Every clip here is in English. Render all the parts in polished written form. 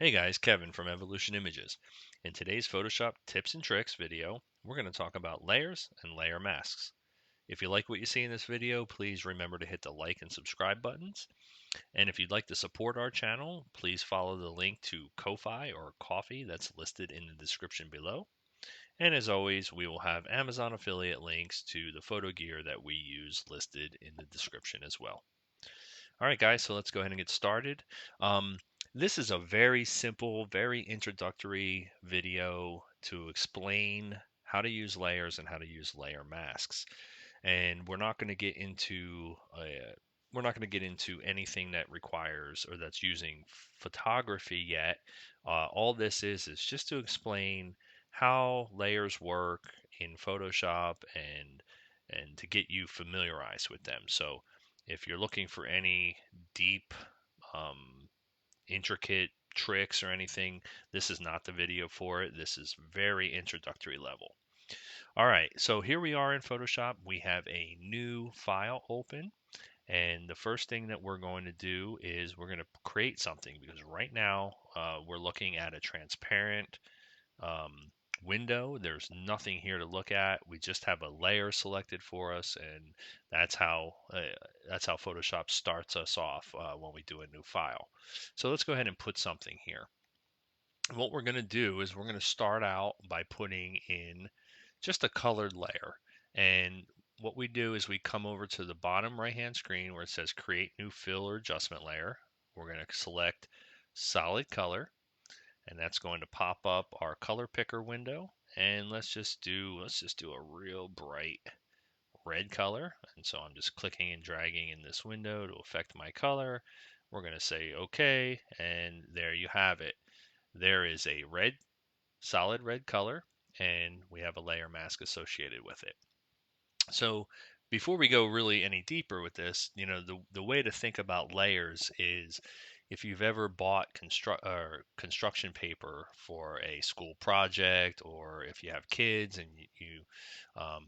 Hey guys, Kevin from Evolution Images. In today's Photoshop tips and tricks video, we're going to talk about layers and layer masks. If you like what you see in this video, please remember to hit the like and subscribe buttons. And if you'd like to support our channel, please follow the link to KoFi or KoFi that's listed in the description below. And as always, we will have Amazon affiliate links to the photo gear that we use listed in the description as well. All right, guys, so let's go ahead and get started. This is a very simple, very introductory video to explain how to use layers and how to use layer masks. And we're not going to get into anything that requires or that's using photography yet. All this is just to explain how layers work in Photoshop and to get you familiarized with them. So if you're looking for any deep, um, intricate tricks or anything, this is not the video for it. This is very introductory level. All right, so here we are in Photoshop. We have a new file open. And the first thing that we're going to do is we're going to create something because right now we're looking at a transparent um, window. There's nothing here to look at. We just have a layer selected for us, and that's how uh, that's how Photoshop starts us off when we do a new file. So let's go ahead and put something here. What we're going to do is we're going to start out by putting in just a colored layer. And what we do is we come over to the bottom right hand screen where it says create new fill or adjustment layer. We're going to select solid color, and that's going to pop up our color picker window. And let's just do a real bright red color. And so I'm just clicking and dragging in this window to affect my color. We're going to say okay, and there you have it. There is a solid red color, and we have a layer mask associated with it. So before we go really any deeper with this, the way to think about layers is if you've ever bought construction paper for a school project, or if you have kids and you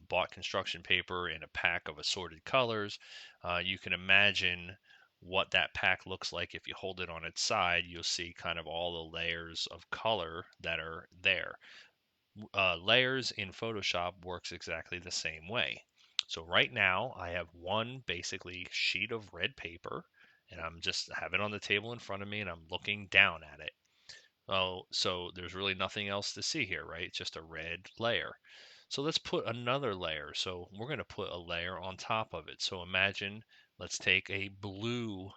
bought construction paper in a pack of assorted colors, you can imagine what that pack looks like. If you hold it on its side, you'll see kind of all the layers of color that are there. Layers in Photoshop works exactly the same way. So right now I have one basically sheet of red paper, and I'm just have it on the table in front of me and I'm looking down at it. Oh, so there's really nothing else to see here, right? It's just a red layer. So let's put another layer. So we're going to put a layer on top of it. So imagine, let's take a blue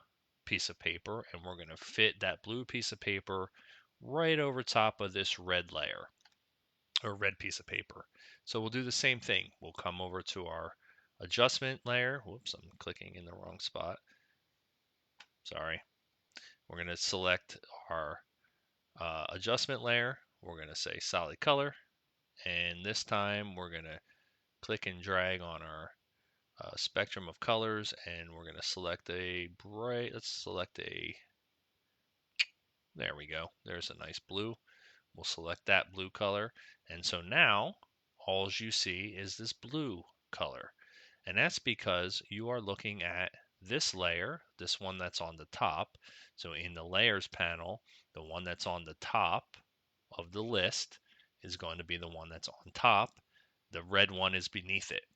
piece of paper and we're going to fit that blue piece of paper right over top of this red layer or red piece of paper. So we'll do the same thing. We'll come over to our adjustment layer. Whoops, I'm clicking in the wrong spot. Sorry. We're going to select our adjustment layer. We're going to say solid color. And this time we're going to click and drag on our spectrum of colors, and we're going to select let's select there we go. There's a nice blue. We'll select that blue color. And so now all you see is this blue color. And that's because you are looking at this layer, this one that's on the top. So in the layers panel, the one that's on the top of the list is going to be the one that's on top. The red one is beneath it.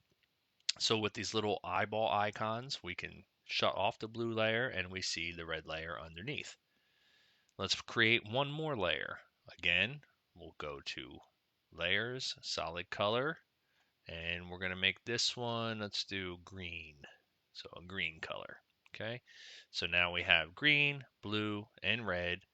So with these little eyeball icons, we can shut off the blue layer and we see the red layer underneath. Let's create one more layer. Again, we'll go to layers, solid color, and we're going to make this one, let's do green. So a green color. Okay. So now we have green, blue, and red,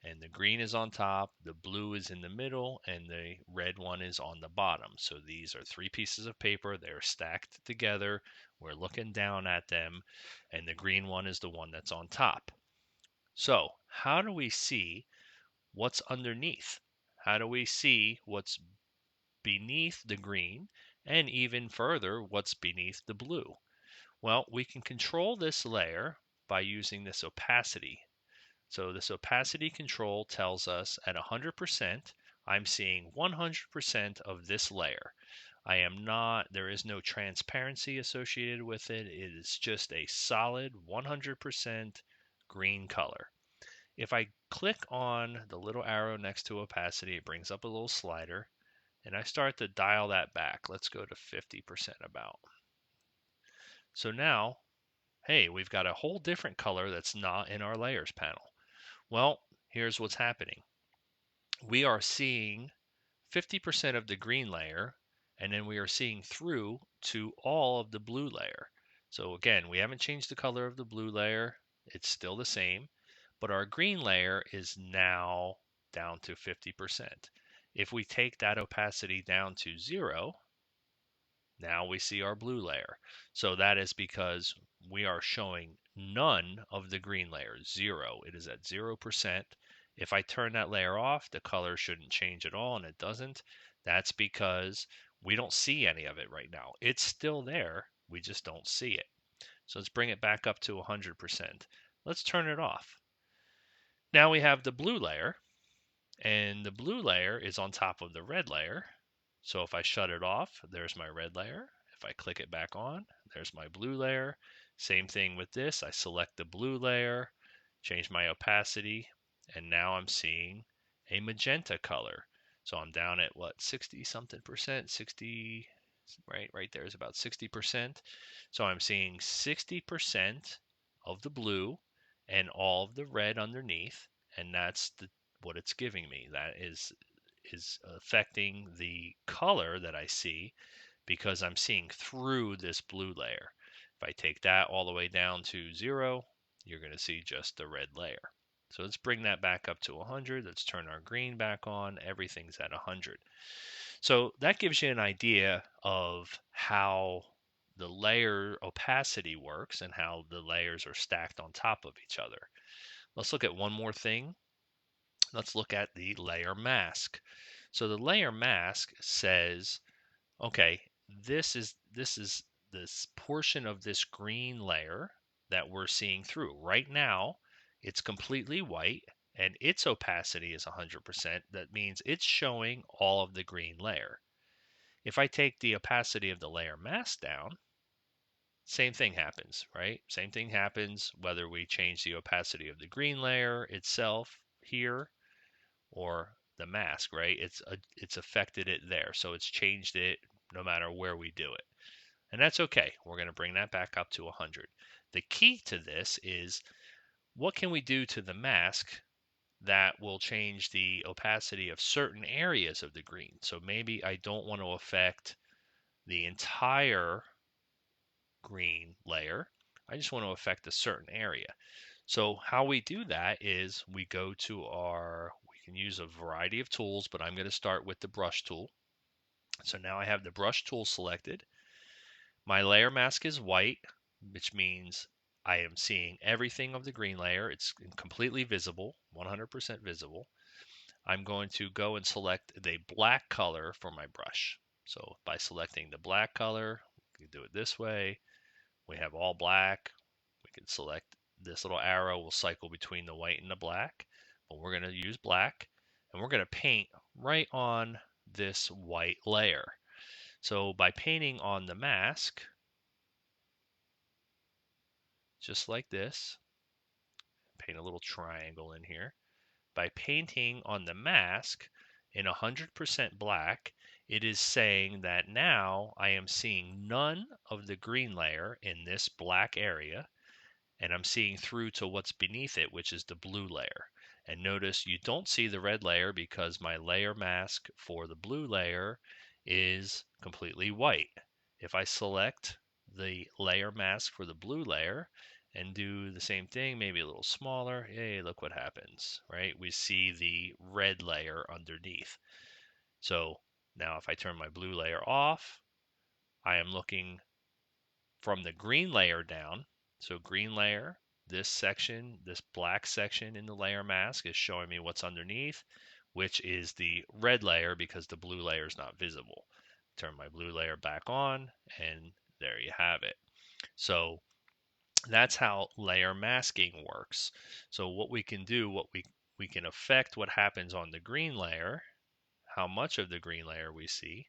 and the green is on top, the blue is in the middle, and the red one is on the bottom. So these are three pieces of paper. They're stacked together. We're looking down at them, and the green one is the one that's on top. So how do we see what's underneath? How do we see what's beneath the green, and even further, what's beneath the blue? Well, we can control this layer by using this opacity. So this opacity control tells us at 100%, I'm seeing 100% of this layer. There is no transparency associated with it. It is just a solid 100% green color. If I click on the little arrow next to opacity, it brings up a little slider, and I start to dial that back. Let's go to 50% about. So now, hey, we've got a whole different color that's not in our layers panel. Well, here's what's happening. We are seeing 50% of the green layer, and then we are seeing through to all of the blue layer. So again, we haven't changed the color of the blue layer. It's still the same, but our green layer is now down to 50%. If we take that opacity down to 0, now we see our blue layer. So that is because we are showing none of the green layer, 0. It is at 0%. If I turn that layer off, the color shouldn't change at all, and it doesn't. That's because we don't see any of it right now. It's still there, we just don't see it. So let's bring it back up to 100%. Let's turn it off. Now we have the blue layer, and the blue layer is on top of the red layer. So if I shut it off, there's my red layer. If I click it back on, there's my blue layer. Same thing with this. I select the blue layer, change my opacity, and now I'm seeing a magenta color. So I'm down at what, 60 something percent, 60, right there is about 60%. So I'm seeing 60% of the blue and all of the red underneath, and that's what it's giving me. That is affecting the color that I see because I'm seeing through this blue layer. If I take that all the way down to 0, you're going to see just the red layer. So let's bring that back up to 100. Let's turn our green back on. Everything's at 100. So that gives you an idea of how the layer opacity works and how the layers are stacked on top of each other. Let's look at one more thing. Let's look at the layer mask. So the layer mask says, okay, this portion of this green layer that we're seeing through. Right now, it's completely white and its opacity is 100%. That means it's showing all of the green layer. If I take the opacity of the layer mask down, same thing happens, right? Same thing happens whether we change the opacity of the green layer itself here or the mask, right? It's affected it there. So it's changed it no matter where we do it. And that's okay. We're going to bring that back up to 100. The key to this is what can we do to the mask that will change the opacity of certain areas of the green. So maybe I don't want to affect the entire green layer. I just want to affect a certain area. So how we do that is we go to we can use a variety of tools, but I'm going to start with the brush tool. So now I have the brush tool selected. My layer mask is white, which means I am seeing everything of the green layer. It's completely visible, 100% visible. I'm going to go and select the black color for my brush. So by selecting the black color, we can do it this way. We have all black. We can select this little arrow will cycle between the white and the black, but we're going to use black and we're going to paint right on this white layer. So by painting on the mask, just like this, paint a little triangle in here. By painting on the mask in 100% black, it is saying that now I am seeing none of the green layer in this black area, and I'm seeing through to what's beneath it, which is the blue layer. And notice you don't see the red layer because my layer mask for the blue layer is completely white. If I select the layer mask for the blue layer and do the same thing, maybe a little smaller, hey, look what happens, right? We see the red layer underneath. So now if I turn my blue layer off, I am looking from the green layer down. So green layer, this section, this black section in the layer mask is showing me what's underneath, which is the red layer because the blue layer is not visible. Turn my blue layer back on and there you have it. So that's how layer masking works. So what we can do, we can affect what happens on the green layer, how much of the green layer we see.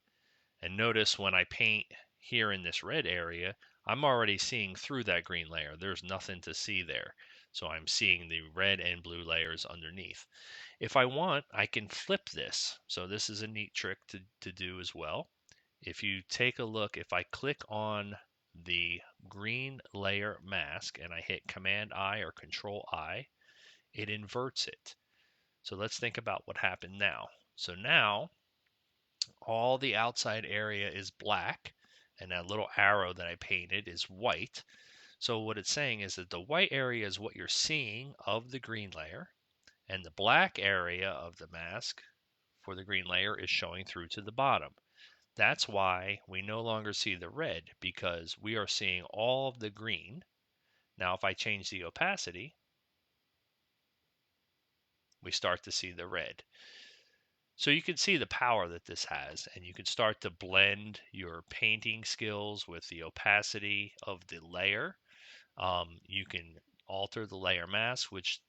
And notice when I paint here in this red area, I'm already seeing through that green layer. There's nothing to see there. So I'm seeing the red and blue layers underneath. If I want, I can flip this. So this is a neat trick to do as well. If you take a look, if I click on the green layer mask and I hit Command I or Control I, it inverts it. So let's think about what happened now. So now all the outside area is black and that little arrow that I painted is white. So what it's saying is that the white area is what you're seeing of the green layer, and the black area of the mask for the green layer is showing through to the bottom. That's why we no longer see the red, because we are seeing all of the green. Now if I change the opacity, we start to see the red. So you can see the power that this has, and you can start to blend your painting skills with the opacity of the layer. You can alter the layer mask, which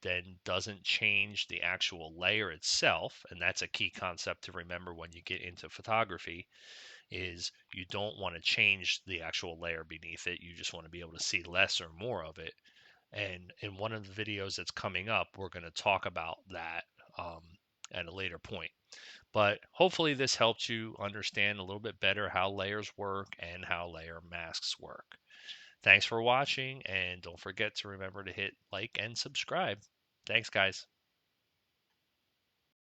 then doesn't change the actual layer itself, and that's a key concept to remember when you get into photography, is you don't want to change the actual layer beneath it. You just want to be able to see less or more of it. And in one of the videos that's coming up, we're going to talk about that um, at a later point. But hopefully this helps you understand a little bit better how layers work and how layer masks work. Thanks for watching, and don't forget to remember to hit like and subscribe. Thanks, guys.